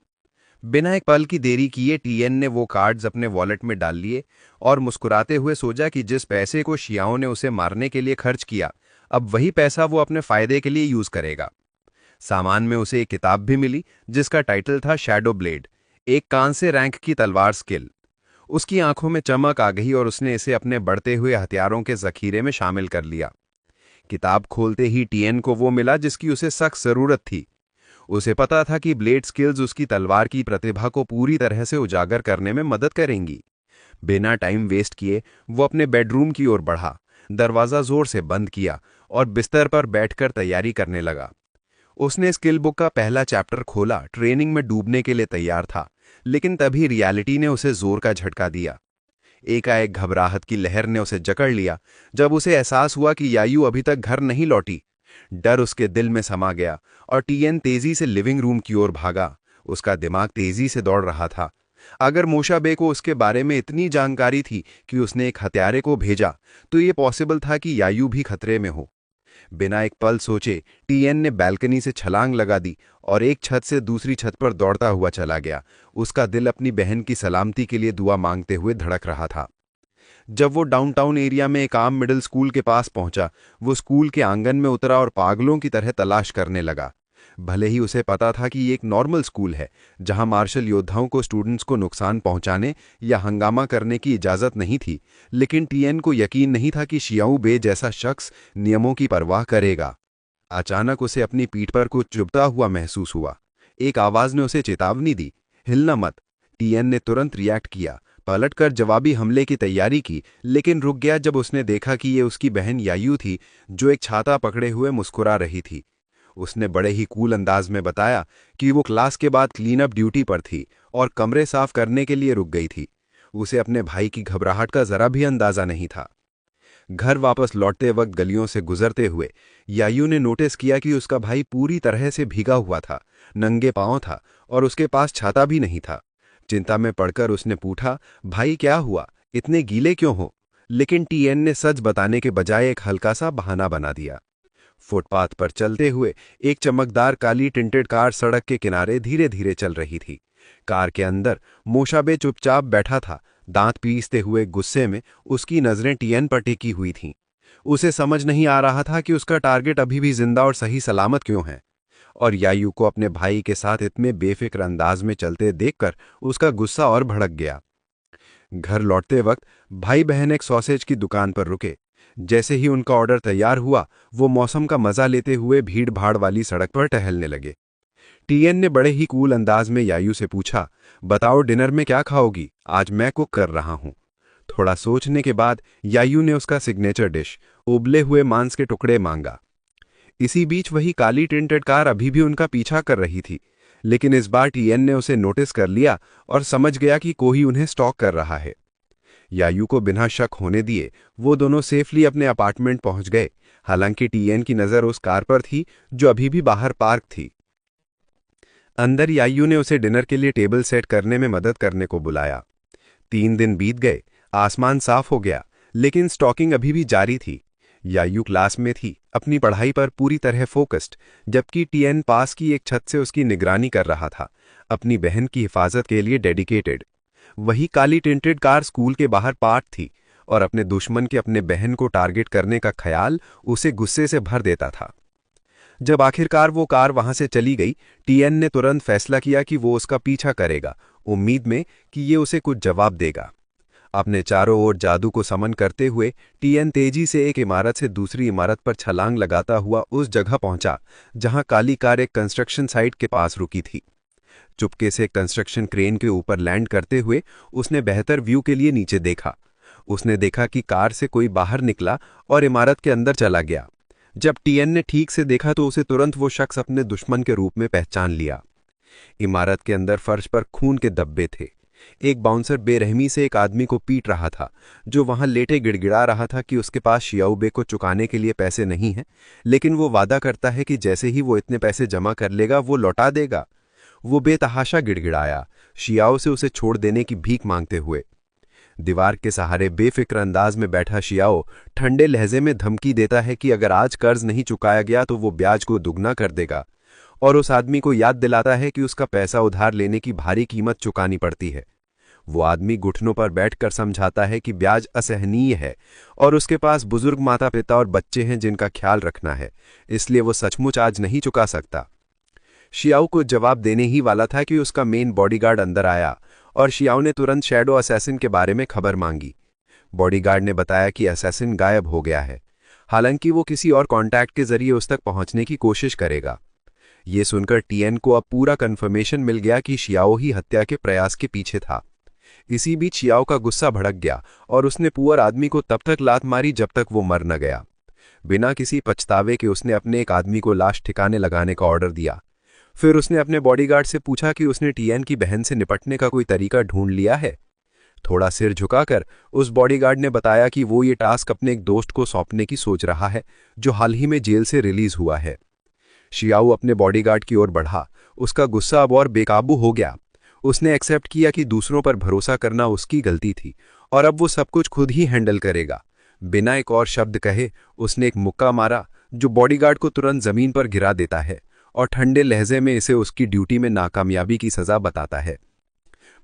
बिना एक पल की देरी किए टीएन ने वो कार्ड्स अपने वॉलेट में डाल लिए और मुस्कुराते हुए सोचा कि जिस पैसे को शियाओं ने उसे मारने के लिए खर्च किया, अब वही पैसा वो अपने फायदे के लिए यूज करेगा। सामान में उसे एक किताब भी मिली जिसका टाइटल था शैडो ब्लेड, एक कांस्य रैंक की तलवार स्किल। उसकी आंखों में चमक आ गई और उसने इसे अपने बढ़ते हुए हथियारों के जखीरे में शामिल कर लिया। किताब खोलते ही टीएन को वो मिला जिसकी उसे सख्त जरूरत थी। उसे पता था कि ब्लेड स्किल्स उसकी तलवार की प्रतिभा को पूरी तरह से उजागर करने में मदद करेंगी। बिना टाइम वेस्ट किए वो अपने बेडरूम की ओर बढ़ा, दरवाजा जोर से बंद किया और बिस्तर पर बैठकर तैयारी करने लगा। उसने स्किल बुक का पहला चैप्टर खोला, ट्रेनिंग में डूबने के लिए तैयार था, लेकिन तभी रियलिटी ने उसे जोर का झटका दिया। एकाएक घबराहट की लहर ने उसे जकड़ लिया जब उसे एहसास हुआ कि यायू अभी तक घर नहीं लौटी। डर उसके दिल में समा गया और टीएन तेजी से लिविंग रूम की ओर भागा। उसका दिमाग तेजी से दौड़ रहा था। अगर मोशाबे को उसके बारे में इतनी जानकारी थी कि उसने एक हत्यारे को भेजा, तो ये पॉसिबल था कि यायू भी खतरे में हो। बिना एक पल सोचे टीएन ने बैल्कनी से छलांग लगा दी और एक छत से दूसरी छत पर दौड़ता हुआ चला गया। उसका दिल अपनी बहन की सलामती के लिए दुआ मांगते हुए धड़क रहा था। जब वो डाउनटाउन एरिया में एक आम मिडिल स्कूल के पास पहुंचा, वो स्कूल के आंगन में उतरा और पागलों की तरह तलाश करने लगा। भले ही उसे पता था कि ये एक नॉर्मल स्कूल है जहां मार्शल योद्धाओं को स्टूडेंट्स को नुकसान पहुंचाने या हंगामा करने की इजाजत नहीं थी, लेकिन टीएन को यकीन नहीं था कि शियाऊ बे जैसा शख्स नियमों की परवाह करेगा। अचानक उसे अपनी पीठ पर कुछ चुभता हुआ महसूस हुआ। एक आवाज ने उसे चेतावनी दी, हिलना मत। टीएन ने तुरंत रिएक्ट किया, पलटकर जवाबी हमले की तैयारी की, लेकिन रुक गया जब उसने देखा कि ये उसकी बहन यायू थी जो एक छाता पकड़े हुए मुस्कुरा रही थी। उसने बड़े ही कूल अंदाज में बताया कि वो क्लास के बाद क्लीन अप ड्यूटी पर थी और कमरे साफ करने के लिए रुक गई थी। उसे अपने भाई की घबराहट का जरा भी अंदाजा नहीं था। घर वापस लौटते वक्त गलियों से गुजरते हुए यायू ने नोटिस किया कि उसका भाई पूरी तरह से भीगा हुआ था, नंगे पांव था और उसके पास छाता भी नहीं था। चिंता में पड़कर उसने पूछा, भाई क्या हुआ, इतने गीले क्यों हो? लेकिन टीएन ने सच बताने के बजाय एक हल्का सा बहाना बना दिया। फुटपाथ पर चलते हुए एक चमकदार काली टिंटेड कार सड़क के किनारे धीरे धीरे चल रही थी। कार के अंदर मोशाबे चुपचाप बैठा था, दांत पीसते हुए गुस्से में उसकी नजरें टीएन पर टिकी हुई थीं। उसे समझ नहीं आ रहा था कि उसका टारगेट अभी भी जिंदा और सही सलामत क्यों है, और यायू को अपने भाई के साथ इतने बेफिक्र अंदाज में चलते देखकर उसका गुस्सा और भड़क गया। घर लौटते वक्त भाई बहन एक सॉसेज की दुकान पर रुके। जैसे ही उनका ऑर्डर तैयार हुआ, वो मौसम का मजा लेते हुए भीड़ भाड़ वाली सड़क पर टहलने लगे। टीएन ने बड़े ही कूल अंदाज में यायू से पूछा, बताओ डिनर में क्या खाओगी? आज मैं कुक कर रहा हूं। थोड़ा सोचने के बाद यायू ने उसका सिग्नेचर डिश, उबले हुए मांस के टुकड़े, मांगा। इसी बीच वही काली टिंटेड कार अभी भी उनका पीछा कर रही थी, लेकिन इस बार टीएन ने उसे नोटिस कर लिया और समझ गया कि कोई उन्हें स्टॉक कर रहा है। यायू को बिना शक होने दिए वो दोनों सेफली अपने अपार्टमेंट पहुंच गए। हालांकि टीएन की नजर उस कार पर थी जो अभी भी बाहर पार्क थी। अंदर यायू ने उसे डिनर के लिए टेबल सेट करने में मदद करने को बुलाया। 3 दिन बीत गए, आसमान साफ हो गया, लेकिन स्टॉकिंग अभी भी जारी थी। यायू क्लास में थी, अपनी पढ़ाई पर पूरी तरह फोकस्ड, जबकि टीएन पास की एक छत से उसकी निगरानी कर रहा था, अपनी बहन की हिफाजत के लिए डेडिकेटेड। वही काली टिंटेड कार स्कूल के बाहर पार्क थी और अपने दुश्मन के अपने बहन को टारगेट करने का ख्याल उसे गुस्से से भर देता था। जब आखिरकार वो कार वहां से चली गई, टीएन ने तुरंत फैसला किया कि वो उसका पीछा करेगा, उम्मीद में कि ये उसे कुछ जवाब देगा। अपने चारों ओर जादू को समन करते हुए टीएन तेजी से एक इमारत से दूसरी इमारत पर छलांग लगाता हुआ उस जगह पहुंचा जहां काली कार एक कंस्ट्रक्शन साइट के पास रुकी थी। चुपके से कंस्ट्रक्शन क्रेन के ऊपर लैंड करते हुए उसने बेहतर व्यू के लिए नीचे देखा। उसने देखा कि कार से कोई बाहर निकला और इमारत के अंदर चला गया। जब टीएन ने ठीक से देखा तो उसे तुरंत वो शख्स अपने दुश्मन के रूप में पहचान लिया। इमारत के अंदर फर्श पर खून के धब्बे थे। एक बाउंसर बेरहमी से एक आदमी को पीट रहा था जो वहां लेटे गिड़गिड़ा रहा था कि उसके पास शियाऊ बे को चुकाने के लिए पैसे नहीं हैं, लेकिन वो वादा करता है कि जैसे ही वो इतने पैसे जमा कर लेगा वो लौटा देगा। वो बेतहाशा गिड़गिड़ाया, शियाओ से उसे छोड़ देने की भीख मांगते हुए।
दीवार के सहारे बेफिक्र अंदाज में बैठा शियाओ ठंडे लहजे में धमकी देता है कि अगर आज कर्ज नहीं चुकाया गया तो वो ब्याज को दुगना कर देगा, और उस आदमी को याद दिलाता है कि उसका पैसा उधार लेने की भारी कीमत चुकानी पड़ती है। वो आदमी घुटनों पर बैठकर समझाता है कि ब्याज असहनीय है और उसके पास बुजुर्ग माता पिता और बच्चे हैं जिनका ख्याल रखना है, इसलिए वो सचमुच आज नहीं चुका सकता। शियाओ को जवाब देने ही वाला था कि उसका मेन बॉडीगार्ड अंदर आया और शियाओ ने तुरंत शैडो असैसिन के बारे में खबर मांगी। बॉडीगार्ड ने बताया कि असैसिन गायब हो गया है, हालांकि वो किसी और कॉन्टैक्ट के जरिए उस तक पहुंचने की कोशिश करेगा। ये सुनकर टीएन को अब पूरा कन्फर्मेशन मिल गया कि शियाओ ही हत्या के प्रयास के पीछे था। इसी बीच शियाओ का गुस्सा भड़क गया और उसने पुअर आदमी को तब तक लात मारी जब तक वो मर न गया। बिना किसी पछतावे के उसने अपने एक आदमी को लाश ठिकाने लगाने का ऑर्डर दिया। फिर उसने अपने बॉडीगार्ड से पूछा कि उसने टीएन की बहन से निपटने का कोई तरीका ढूंढ लिया है। थोड़ा सिर झुकाकर उस बॉडीगार्ड ने बताया कि वो ये टास्क अपने एक दोस्त को सौंपने की सोच रहा है जो हाल ही में जेल से रिलीज हुआ है। शियाओ अपने बॉडीगार्ड की ओर बढ़ा। उसका गुस्सा अब और बेकाबू हो गया। उसने एक्सेप्ट किया कि दूसरों पर भरोसा करना उसकी गलती थी और अब वो सब कुछ खुद ही हैंडल करेगा। बिना एक और शब्द कहे उसने एक मुक्का मारा जो बॉडीगार्ड को तुरंत जमीन पर गिरा देता है और ठंडे लहजे में इसे उसकी ड्यूटी में नाकामयाबी की सजा बताता है।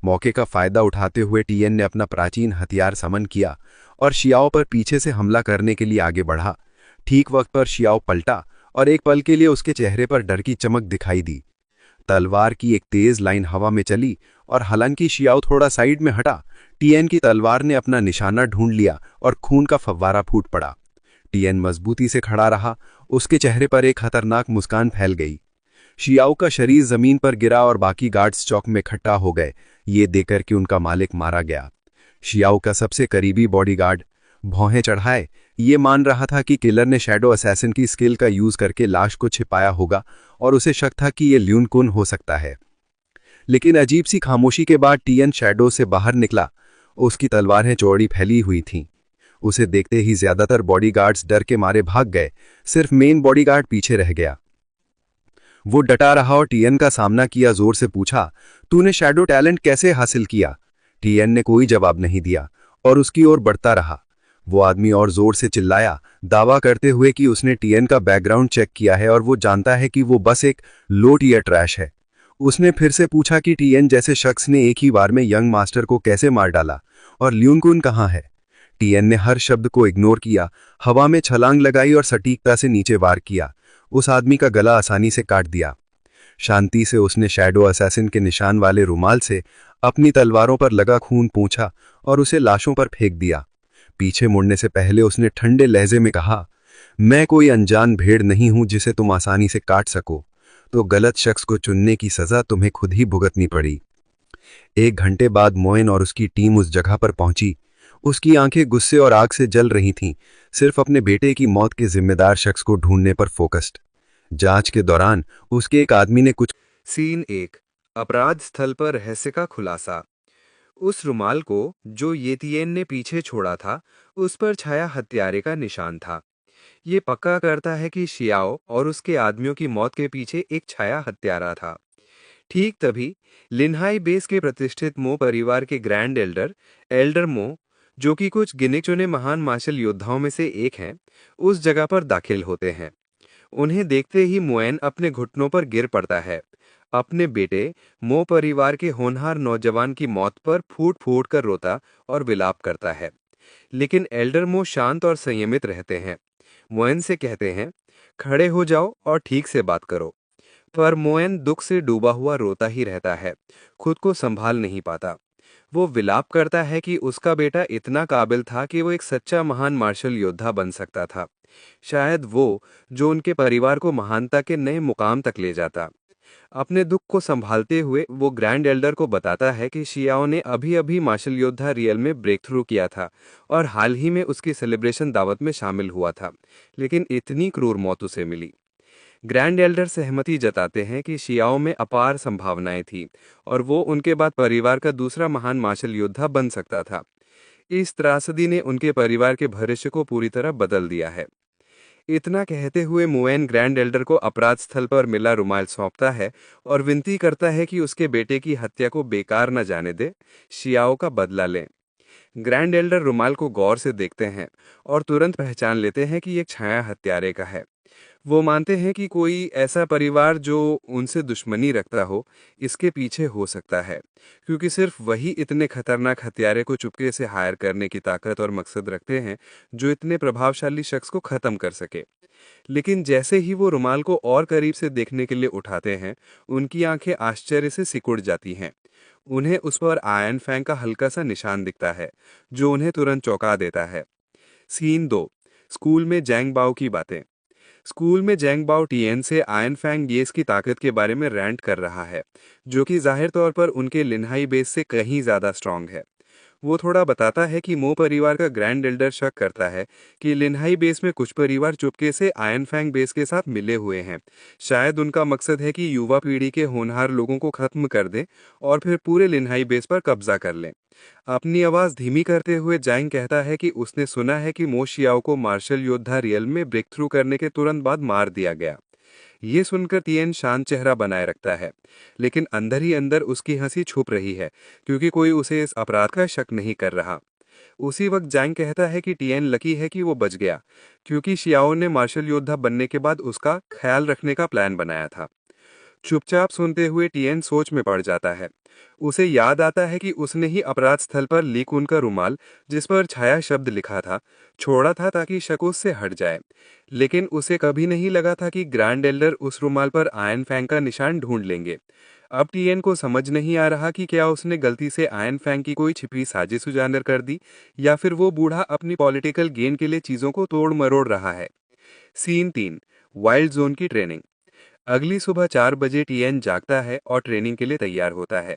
मौके का फायदा उठाते हुए टीएन ने अपना प्राचीन हथियार समन किया और शियाओ पर पीछे से हमला करने के लिए आगे बढ़ा। ठीक वक्त पर शियाओ पलटा और एक पल के लिए उसके चेहरे पर डर की चमक दिखाई दी। तलवार की एक तेज लाइन हवा में चली और हालांकि शियाओ थोड़ा साइड में हटा, टीएन की तलवार ने अपना निशाना ढूंढ लिया और खून का फव्वारा फूट पड़ा। टीएन मजबूती से खड़ा रहा। उसके चेहरे पर एक खतरनाक मुस्कान फैल गई। शियाओ का शरीर जमीन पर गिरा और बाकी गार्ड्स चौक में इकट्ठा हो गए, ये देखकर कि उनका मालिक मारा गया। शियाओ का सबसे करीबी बॉडीगार्ड भौहें चढ़ाए ये मान रहा था कि किलर ने शैडो असैसिन की स्किल का यूज करके लाश को छिपाया होगा और उसे शक था कि ये ल्यून कुन हो सकता है। लेकिन अजीब सी खामोशी के बाद टीएन शैडो से बाहर निकला। उसकी तलवारें चौड़ी फैली हुई थीं। उसे देखते ही ज्यादातर बॉडीगार्ड्स डर के मारे भाग गए। सिर्फ मेन बॉडीगार्ड पीछे रह गया। वो डटा रहा और टीएन का सामना किया। जोर से पूछा, तूने शैडो टैलेंट कैसे हासिल किया? टीएन ने कोई जवाब नहीं दिया और उसकी ओर बढ़ता रहा। वो आदमी और जोर से चिल्लाया, दावा करते हुए कि उसने टीएन का बैकग्राउंड चेक किया है और वो जानता है कि वो बस एक लो टियर ट्रैश है। उसने फिर से पूछा कि टीएन जैसे शख्स ने एक ही बार में यंग मास्टर को कैसे मार डाला और ल्यूनकुन कहाँ है। टीएन ने हर शब्द को इग्नोर किया, हवा में छलांग लगाई और सटीकता से नीचे वार किया। उस आदमी का गला आसानी से काट दिया। शांति से उसने शैडो असैसिन के निशान वाले रुमाल से अपनी तलवारों पर लगा खून पोंछा और उसे लाशों पर फेंक दिया। पीछे मुड़ने से पहले उसने ठंडे लहजे में कहा, मैं कोई अनजान भेड़ नहीं हूं जिसे तुम आसानी से काट सको, तो गलत शख्स को चुनने की सजा तुम्हें खुद ही भुगतनी पड़ी। 1 घंटे बाद मोइन और उसकी टीम उस जगह पर पहुंची। उसकी आंखें गुस्से और आग से जल रही थीं, सिर्फ अपने बेटे की मौत के जिम्मेदार शख्स को ढूंढने पर फोकस्ड। जांच के दौरान उसके एक आदमी ने कुछ
सीन 1 अपराध स्थल पर रहस्य का खुलासा। उस रुमाल को जो येतियेन ने पीछे छोड़ा था, उस पर छाया हत्यारे का निशान था। ये पक्का करता है कि शियाओ और उसके आदमियों की मौत के पीछे एक छाया हत्यारा था। ठीक तभी लिनहाई बेस के प्रतिष्ठित मो परिवार के ग्रैंड एल्डर मो, जो कि कुछ गिने चुने महान मार्शल योद्धाओं में से एक हैं, उस जगह पर दाखिल होते हैं। उन्हें देखते ही मोएन अपने घुटनों पर गिर पड़ता है। अपने बेटे मो परिवार के होनहार नौजवान की मौत पर फूट फूट कर रोता और विलाप करता है। लेकिन एल्डर मो शांत और संयमित रहते हैं। मोएन से कहते हैं, खड़े हो जाओ और ठीक से बात करो। पर मोएन दुख से डूबा हुआ रोता ही रहता है, खुद को संभाल नहीं पाता। वो विलाप करता है कि उसका बेटा इतना काबिल था कि वो एक सच्चा महान मार्शल योद्धा बन सकता था, शायद वो जो उनके परिवार को महानता के नए मुकाम तक ले जाता। अपने दुख को संभालते हुए वो ग्रैंड एल्डर को बताता है कि शियाओ ने अभी अभी मार्शल योद्धा रियल में ब्रेक थ्रू किया था और हाल ही में उसकी सेलिब्रेशन दावत में शामिल हुआ था, लेकिन इतनी क्रूर मौत उसे मिली। ग्रैंड एल्डर सहमति जताते हैं कि शियाओ में अपार संभावनाएं थी और वो उनके बाद परिवार का दूसरा महान मार्शल योद्धा बन सकता था। इस त्रासदी ने उनके परिवार के भविष्य को पूरी तरह बदल दिया है। इतना कहते हुए मोएन ग्रैंड एल्डर को अपराध स्थल पर मिला रुमाल सौंपता है और विनती करता है कि उसके बेटे की हत्या को बेकार न जाने दे, शियाओ का बदला लें।
ग्रैंड एल्डर रुमाल को गौर से देखते हैं और तुरंत पहचान लेते हैं कि ये छाया हत्यारे का है। वो मानते हैं कि कोई ऐसा परिवार जो उनसे दुश्मनी रखता हो, इसके पीछे हो सकता है, क्योंकि सिर्फ वही इतने खतरनाक हत्यारे को चुपके से हायर करने की ताकत और मकसद रखते हैं जो इतने प्रभावशाली शख्स को खत्म कर सके। लेकिन जैसे ही वो रुमाल को और करीब से देखने के लिए उठाते हैं, उनकी आंखें आश्चर्य से सिकुड़ जाती हैं। उन्हें उस पर आयरन फैंग का हल्का सा निशान दिखता है, जो उन्हें तुरंत चौंका देता है। सीन 2। स्कूल में जैंग बाओ की बातें। स्कूल में जैंग बाओ टीएन से आयरन फैंग बेस की ताकत के बारे में रैंट कर रहा है, जो कि जाहिर तौर पर उनके लिन्हाई बेस से कहीं ज़्यादा स्ट्रांग है। वो थोड़ा बताता है कि मो परिवार का ग्रैंड एल्डर शक करता है कि लिन्हाई बेस में कुछ परिवार चुपके से आयरन फैंग बेस के साथ मिले हुए हैं। शायद उनका मकसद है कि युवा पीढ़ी के होनहार लोगों को खत्म कर दें और फिर पूरे लिन्हाई बेस पर कब्जा कर लें। अपनी आवाज़ धीमी करते हुए जैंग कहता है कि उसने सुना है कि मो शियाओ को मार्शल योद्धा रियल में ब्रेक थ्रू करने के तुरंत बाद मार दिया गया। ये सुनकर टिएन शांत चेहरा बनाए रखता है, लेकिन अंदर ही अंदर उसकी हंसी छुप रही है, क्योंकि कोई उसे इस अपराध का शक नहीं कर रहा। उसी वक्त जैंग कहता है कि टिएन लकी है कि वो बच गया, क्योंकि शियाओ ने मार्शल योद्धा बनने के बाद उसका ख्याल रखने का प्लान बनाया था। चुपचाप सुनते हुए टिएन सोच में पड़ जाता है। उसे याद आता है कि उसने ही अपराध स्थल पर ली कुन का रुमाल, जिस पर छाया शब्द लिखा था, छोड़ा था ताकि शक उससे हट जाए। लेकिन उसे कभी नहीं लगा था कि ग्रैंड एल्डर उस रुमाल पर आयरन फैंग का निशान ढूंढ लेंगे। अब टिएन को समझ नहीं आ रहा कि क्या उसने गलती से आयरन फैंग की कोई छिपी साजिश उजागर कर दी, या फिर वो बूढ़ा अपनी पॉलिटिकल गेन के लिए चीज़ों को तोड़ मरोड़ रहा है। सीन 3। वाइल्ड जोन की ट्रेनिंग। अगली सुबह 4 बजे टिएन जागता है और ट्रेनिंग के लिए तैयार होता है।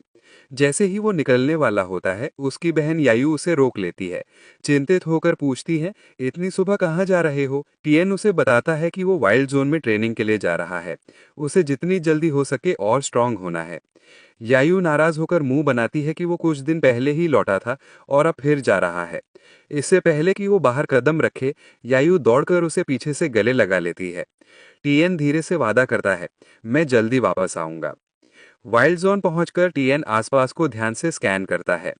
जैसे ही वो निकलने वाला होता है, उसकी बहन यायू उसे रोक लेती है। चिंतित होकर पूछती है, इतनी सुबह कहाँ जा रहे हो? टिएन उसे बताता है कि वो वाइल्ड जोन में ट्रेनिंग के लिए जा रहा है। उसे जितनी जल्दी हो सके और स्ट्रांग होना है। यायू नाराज होकर मुंह बनाती है कि वो कुछ दिन पहले ही लौटा था और अब फिर जा रहा है। इससे पहले कि वो बाहर कदम रखे, यायू दौड़कर उसे पीछे से गले लगा लेती है। टिएन धीरे से वादा करता है, मैं जल्दी वापस आऊंगा। वाइल्ड जोन पहुंचकर टिएन आसपास को ध्यान से स्कैन करता है।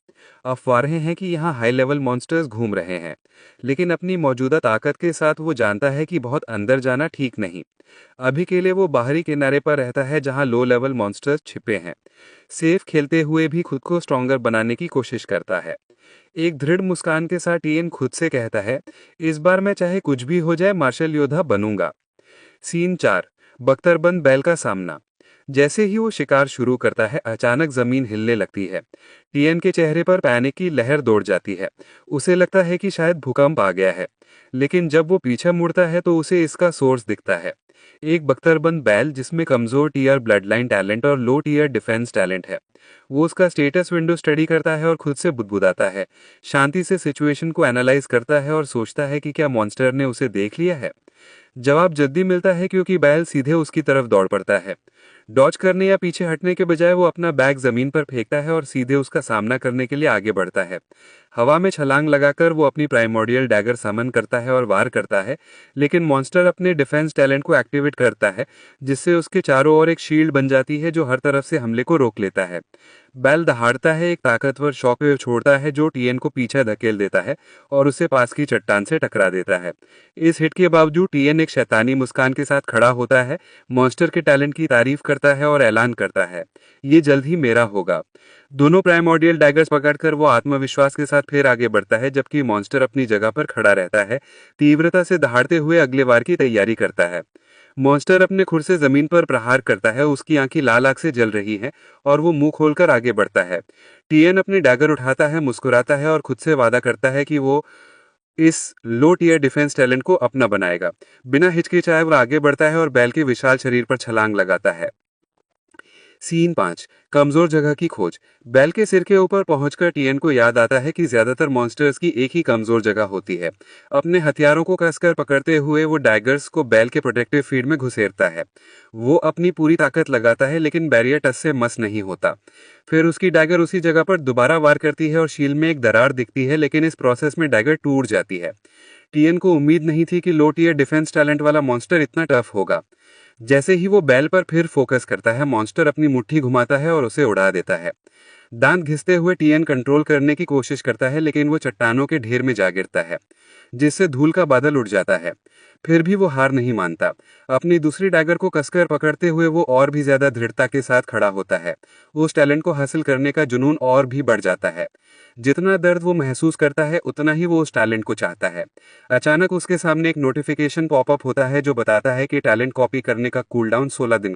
अफवाहें हैं कि यहाँ हाई लेवल मॉन्स्टर्स घूम रहे हैं, लेकिन अपनी मौजूदा ताकत के साथ वो जानता है कि बहुत अंदर जाना ठीक नहीं। अभी के लिए वो बाहरी किनारे पर रहता है, जहाँ लो लेवल मॉन्स्टर्स छिपे हैं। सेफ खेलते हुए भी खुद को स्ट्रॉन्गर बनाने की कोशिश करता है। एक दृढ़ मुस्कान के साथ टिएन खुद से कहता है, इस बार मैं चाहे कुछ भी हो जाए मार्शल योद्धा बनूंगा। सीन 4। बख्तरबंद बैल का सामना। जैसे ही वो शिकार शुरू करता है, अचानक जमीन हिलने लगती है। टिएन के चेहरे पर पैनिक की लहर दौड़ जाती है। उसे लगता है कि शायद भूकंप आ गया है, लेकिन जब वो पीछे मुड़ता है तो उसे इसका सोर्स दिखता है। एक बख्तरबंद बैल जिसमें कमजोर टीयर ब्लड लाइन टैलेंट और लो टीयर डिफेंस टैलेंट है। वो उसका स्टेटस विंडो स्टडी करता है और खुद से बुदबुदाता है। शांति से सिचुएशन को एनालाइज करता है और सोचता है कि क्या मॉन्स्टर ने उसे देख लिया है। जवाब जल्दी मिलता है, क्योंकि बैल सीधे उसकी तरफ दौड़ पड़ता है। डॉज करने या पीछे हटने के बजाय वो अपना बैग जमीन पर फेंकता है और सीधे उसका सामना करने के लिए आगे बढ़ता है। हवा में छलांग लगाकर वो अपनी प्राइमोर्डियल डैगर समन करता है और वार करता है, लेकिन मॉन्स्टर अपने डिफेंस टैलेंट को एक्टिवेट करता है, जिससे उसके चारों ओर एक शील्ड बन जाती है जो हर तरफ से हमले को रोक लेता है। बैल दहाड़ता है, एक ताकतवर शॉकवेव छोड़ता है जो टिएन को पीछे धकेल देता है और उसे पास की चट्टान से टकरा देता है। इस हिट के बावजूद टिएन एक शैतानी मुस्कान के साथ खड़ा होता है, मॉन्स्टर के टैलेंट की तारीफ करता है और ऐलान करता है, ये जल्द ही मेरा होगा। दोनों प्राइमोर्डियल डैगर्स पकड़कर वो आत्मविश्वास के साथ फिर आगे बढ़ता है, जबकि मॉन्स्टर अपनी जगह पर खड़ा रहता है, तीव्रता से दहाड़ते हुए अगले वार की तैयारी करता है। मॉन्स्टर अपने खुर से जमीन पर प्रहार करता है, उसकी आंखें लाल आग से जल रही हैं और वो मुंह खोलकर आगे बढ़ता है। टिएन अपनी डैगर उठाता है, मुस्कुराता है और खुद से वादा करता है कि वो इस लो टीयर डिफेंस टैलेंट को अपना बनाएगा। बिना हिचकिचाए वो आगे बढ़ता है और बैल के विशाल शरीर पर छलांग लगाता है। सीन 5। कमजोर जगह की खोज। बैल के सिर के ऊपर पहुंचकर टिएन को याद आता है कि ज्यादातर मॉन्स्टर्स की एक ही कमजोर जगह होती है। अपने हथियारों को कसकर पकड़ते हुए वो डैगर्स को बैल के प्रोटेक्टिव फील्ड में घुसेरता है। वो अपनी पूरी ताकत लगाता है, लेकिन बैरियर टच से मस नहीं होता। फिर उसकी डैगर उसी जगह पर दोबारा वार करती है और शील्ड में एक दरार दिखती है, लेकिन इस प्रोसेस में डैगर टूट जाती है। टिएन को उम्मीद नहीं थी कि लो टीयर डिफेंस टैलेंट वाला मॉन्स्टर इतना टफ होगा।
जैसे ही वो बैल पर फिर फोकस करता है, मॉन्स्टर अपनी मुट्ठी घुमाता है और उसे उड़ा देता है। दांत घिसते हुए टियन कंट्रोल करने की कोशिश करता है, लेकिन वो चट्टानों के ढेर में जा गिरता है, जिससे धूल का बादल उड़ जाता है। फिर भी वो हार नहीं मानता। अपनी दूसरी डैगर को कसकर पकड़ते हुए वो और भी ज्यादा दृढ़ता के साथ खड़ा होता है। उस टैलेंट को हासिल करने का जुनून और भी बढ़ जाता है। जितना दर्द वो महसूस करता है, उतना ही वो उस टैलेंट को चाहता है। अचानक उसके सामने एक नोटिफिकेशन पॉपअप होता है जो बताता है कि टैलेंट कॉपी करने का कूलडाउन 16 दिन